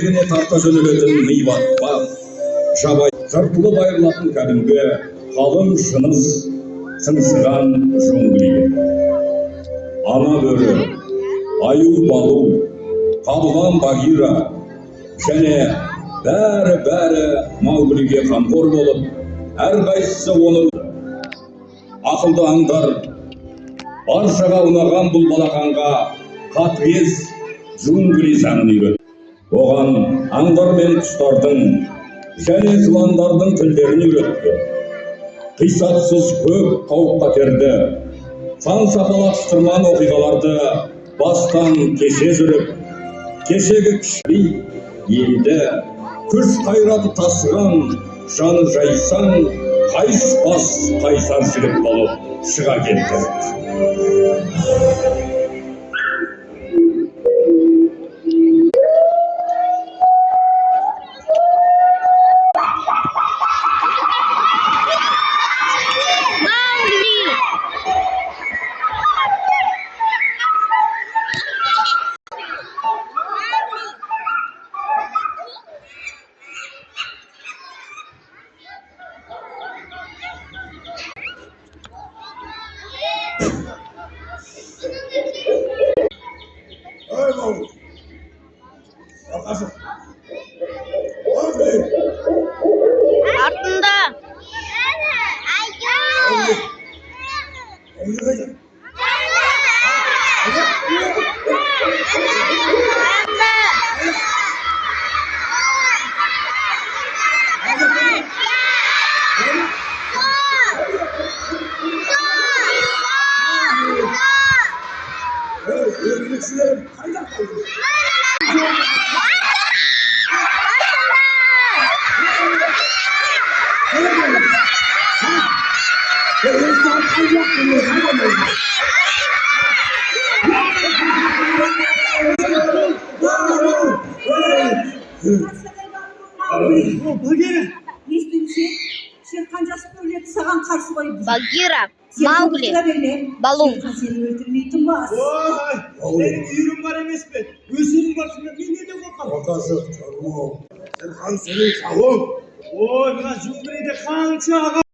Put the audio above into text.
етегіне тарта жөнелетін ми батпақ, жабай жыртылып айырылатын кәдімгі қалың жыныс сыңсыған жуңгілие. Ана бөрі, аю балу, қабылан багира және бәрі Мауглиге қамқор болып, әрқайсысы оның ақылды аңдар. Баршаға ұнаған бұл балақанға қатыгез жуңгли заңын үйретті. Оған аңдар мен құстардың және жыландардың тілдерін үйретті. Қисапсыз көп қауіп-қатерді, сан сапалақтырман оқиғаларды бастан кеше жүріп, кешегі кіші елді күш қайраты тасыған, жаны жайсан, қайыспас қайсар жігіт болып шыға келді. Артында. Багира, Маугли, Балу. Senin uyurun var emez mi? Gözünün başında bir ne de bakalım. Ortası çoruğum. Sen senin sağım. Oy, biraz cumhuriyete kança.